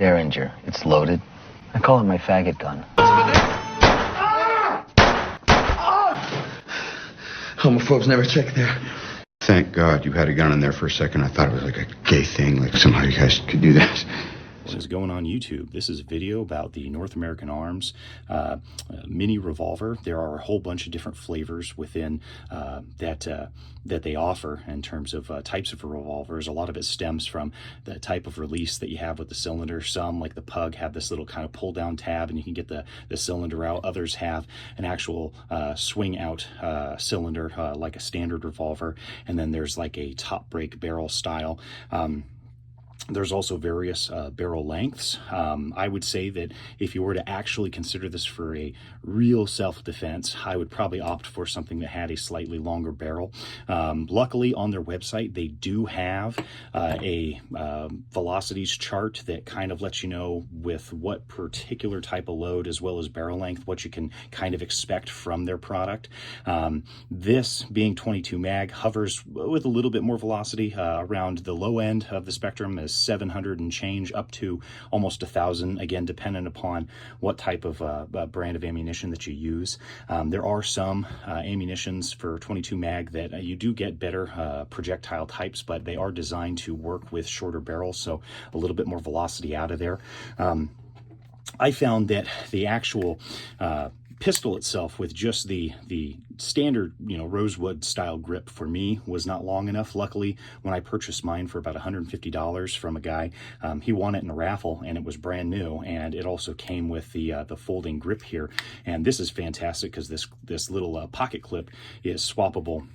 Derringer. It's loaded. I call it my faggot gun. Homophobes never check there. Thank God you had a gun in there for a second. I thought it was like a gay thing, like somehow you guys could do that. What is going on YouTube? This is a video about the North American Arms mini revolver. There are a whole bunch of different flavors within that they offer in terms of types of revolvers. A lot of it stems from the type of release that you have with the cylinder. Some, like the Pug, have this little kind of pull down tab and you can get the cylinder out. Others have an actual swing out cylinder like a standard revolver. And then there's like a top break barrel style. There's also various barrel lengths. I would say that if you were to actually consider this for a real self-defense, I would probably opt for something that had a slightly longer barrel. Luckily, on their website, they do have a velocities chart that kind of lets you know with what particular type of load, as well as barrel length, what you can kind of expect from their product. This, being 22 mag, hovers with a little bit more velocity around the low end of the spectrum, as 700 and change up to almost 1,000, again dependent upon what type of brand of ammunition that you use. There are some ammunitions for 22 mag that you do get better projectile types, but they are designed to work with shorter barrels, so a little bit more velocity out of there. I found that the actual pistol itself, with just the standard, rosewood style grip, for me was not long enough. Luckily, when I purchased mine for about $150 from a guy, he won it in a raffle and it was brand new, and it also came with the folding grip here. And this is fantastic because this little pocket clip is swappable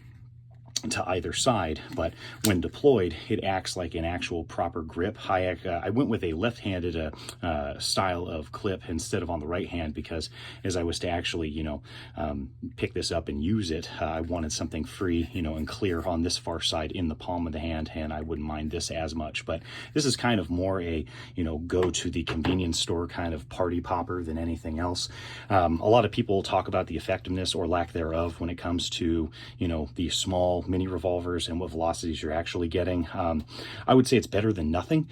to either side, but when deployed, it acts like an actual proper grip. I went with a left-handed style of clip instead of on the right hand, because as I was to actually, pick this up and use it, I wanted something free, and clear on this far side in the palm of the hand, and I wouldn't mind this as much. But this is kind of more a, go to the convenience store kind of party popper than anything else. A lot of people talk about the effectiveness or lack thereof when it comes to, the small mini revolvers and what velocities you're actually getting. I would say it's better than nothing.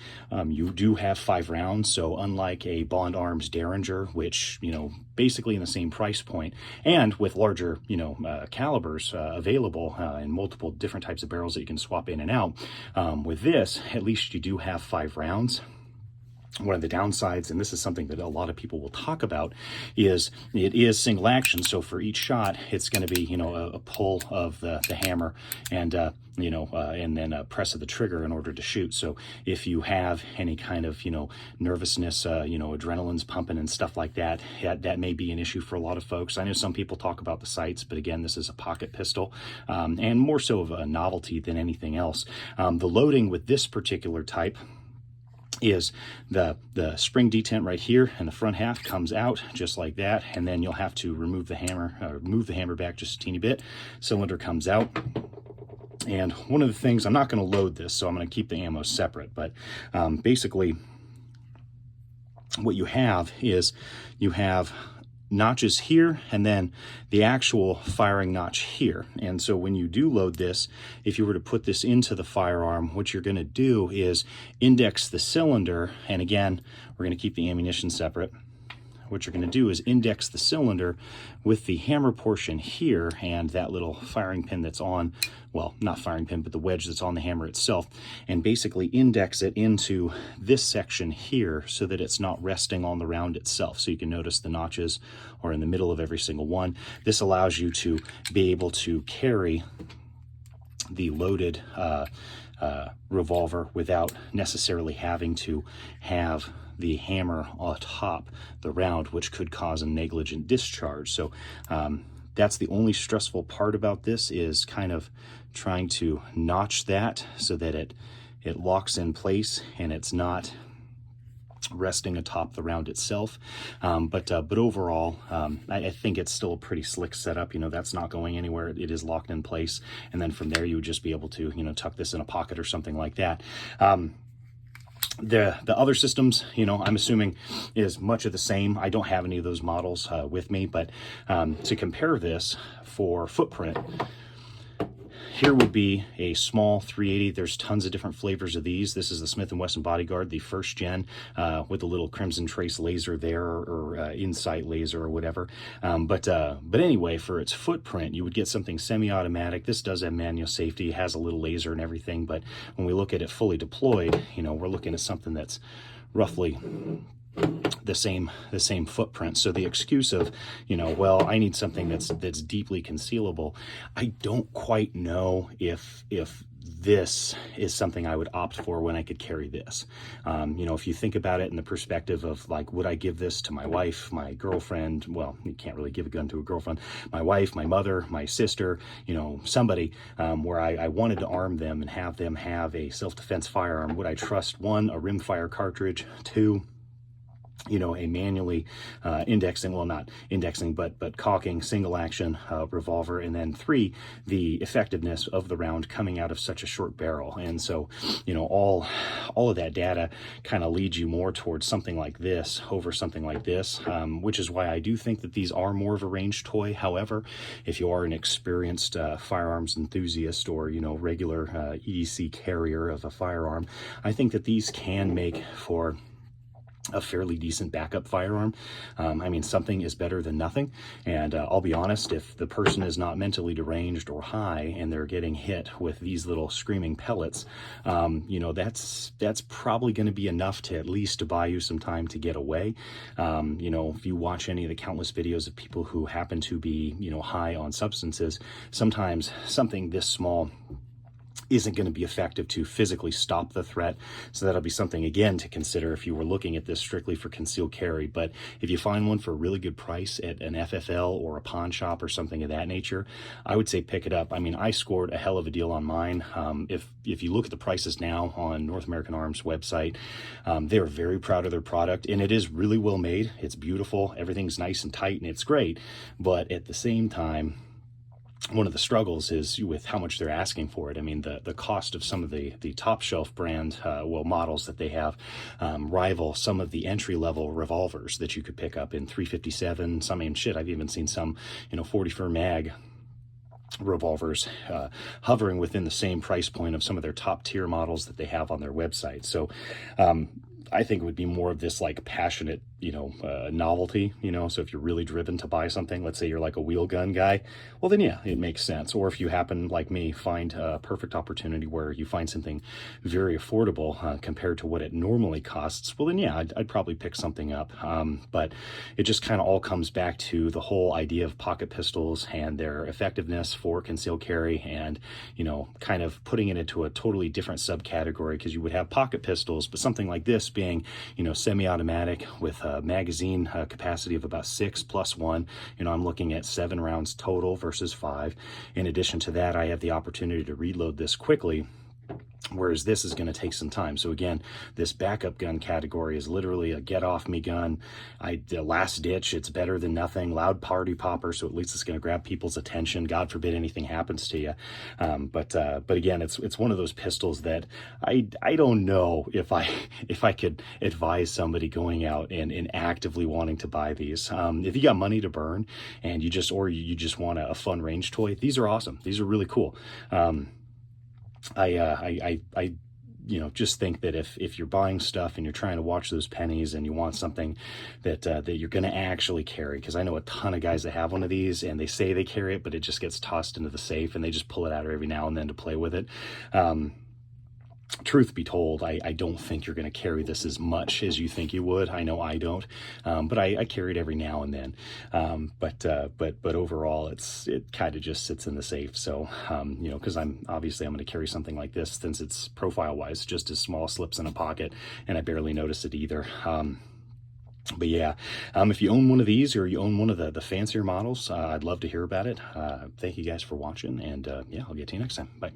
You do have 5 rounds, so unlike a Bond Arms Derringer, which, basically in the same price point, and with larger, calibers available in multiple different types of barrels that you can swap in and out, with this, at least you do have 5 rounds. One of the downsides, and this is something that a lot of people will talk about, is it is single action. So for each shot, it's going to be, a pull of the hammer and, and then a press of the trigger in order to shoot. So if you have any kind of, nervousness, adrenaline's pumping and stuff like that, that may be an issue for a lot of folks. I know some people talk about the sights, but again, this is a pocket pistol, and more so of a novelty than anything else. The loading with this particular type is the spring detent right here, and the front half comes out just like that, and then you'll have to remove the hammer, or move the hammer back just a teeny bit. Cylinder comes out. And one of the things, I'm not going to load this, so I'm going to keep the ammo separate, but basically what you have is you have notches here and then the actual firing notch here. And so when you do load this, if you were to put this into the firearm, what you're going to do is index the cylinder, and again, we're going to keep the ammunition separate. What you're going to do is index the cylinder with the hammer portion here and that little firing pin that's on, well, not firing pin, but the wedge that's on the hammer itself, and basically index it into this section here so that it's not resting on the round itself. So you can notice the notches are in the middle of every single one. This allows you to be able to carry the loaded revolver without necessarily having to have the hammer atop the round, which could cause a negligent discharge. So that's the only stressful part about this, is kind of trying to notch that so that it locks in place and it's not resting atop the round itself. But overall, I think it's still a pretty slick setup. That's not going anywhere. It is locked in place. And then from there, you would just be able to, tuck this in a pocket or something like that. The other systems, I'm assuming is much of the same. I don't have any of those models with me, but to compare this for footprint, here would be a small 380. There's tons of different flavors of these. This is the Smith & Wesson Bodyguard, the first gen, with a little Crimson Trace laser there, or Insight laser or whatever. But anyway, for its footprint, you would get something semi-automatic. This does have manual safety, has a little laser and everything, but when we look at it fully deployed, you know, we're looking at something that's roughly the same footprint. So the excuse of, you know, well, I need something that's deeply concealable, I don't quite know if this is something I would opt for when I could carry this. You know, if you think about it in the perspective of, like, would I give this to my wife, my girlfriend? Well, you can't really give a gun to a girlfriend. My wife, my mother, my sister, you know, somebody, where I wanted to arm them and have them have a self-defense firearm. Would I trust, one, a rimfire cartridge, two, you know, a manually indexing, well, not indexing, but cocking single action revolver, and then three, the effectiveness of the round coming out of such a short barrel. And so, you know, all of that data kind of leads you more towards something like this over something like this, which is why I do think that these are more of a range toy. However, if you are an experienced firearms enthusiast, or, you know, regular EDC carrier of a firearm, I think that these can make for a fairly decent backup firearm. I mean, something is better than nothing. And I'll be honest, if the person is not mentally deranged or high and they're getting hit with these little screaming pellets, you know, that's probably going to be enough to at least to buy you some time to get away. You know, if you watch any of the countless videos of people who happen to be, you know, high on substances, sometimes something this small isn't going to be effective to physically stop the threat. So that'll be something, again, to consider if you were looking at this strictly for concealed carry. But if you find one for a really good price at an FFL or a pawn shop or something of that nature, I would say pick it up. I mean, I scored a hell of a deal on mine. If you look at the prices now on North American Arms website, they're very proud of their product, and it is really well made. It's beautiful. Everything's nice and tight, and it's great. But at the same time, one of the struggles is with how much they're asking for it. I mean, the cost of some of the top shelf brand, models that they have rival some of the entry level revolvers that you could pick up in 357. Some, I mean, shit, I've even seen some, you know, 44 mag revolvers hovering within the same price point of some of their top tier models that they have on their website. So I think it would be more of this, like, passionate, you know, novelty, you know. So if you're really driven to buy something, let's say you're like a wheel gun guy, well, then yeah, it makes sense. Or if you happen, like me, find a perfect opportunity where you find something very affordable compared to what it normally costs, well, then yeah, I'd probably pick something up. But it just kind of all comes back to the whole idea of pocket pistols and their effectiveness for concealed carry, and, you know, kind of putting it into a totally different subcategory, because you would have pocket pistols, but something like this being, you know, semi-automatic with a magazine capacity of about 6+1. You know, I'm looking at 7 rounds total versus 5. In addition to that, I have the opportunity to reload this quickly, whereas this is going to take some time. So again, this backup gun category is literally a get off me gun. The last ditch, it's better than nothing. Loud party popper, so at least it's going to grab people's attention. God forbid anything happens to you. But again, it's one of those pistols that I don't know if I could advise somebody going out and actively wanting to buy these. If you got money to burn and you just want a fun range toy, these are awesome. These are really cool. I you know, just think that if you're buying stuff and you're trying to watch those pennies and you want something that you're going to actually carry, because I know a ton of guys that have one of these and they say they carry it, but it just gets tossed into the safe and they just pull it out every now and then to play with it. Truth be told, I don't think you're going to carry this as much as you think you would. I know I don't, but I carry it every now and then. But overall, it kind of just sits in the safe. So, you know, because I'm going to carry something like this, since it's profile-wise just as small, slips in a pocket, and I barely notice it either. But yeah, if you own one of these or you own one of the fancier models, I'd love to hear about it. Thank you guys for watching, and yeah, I'll get to you next time. Bye.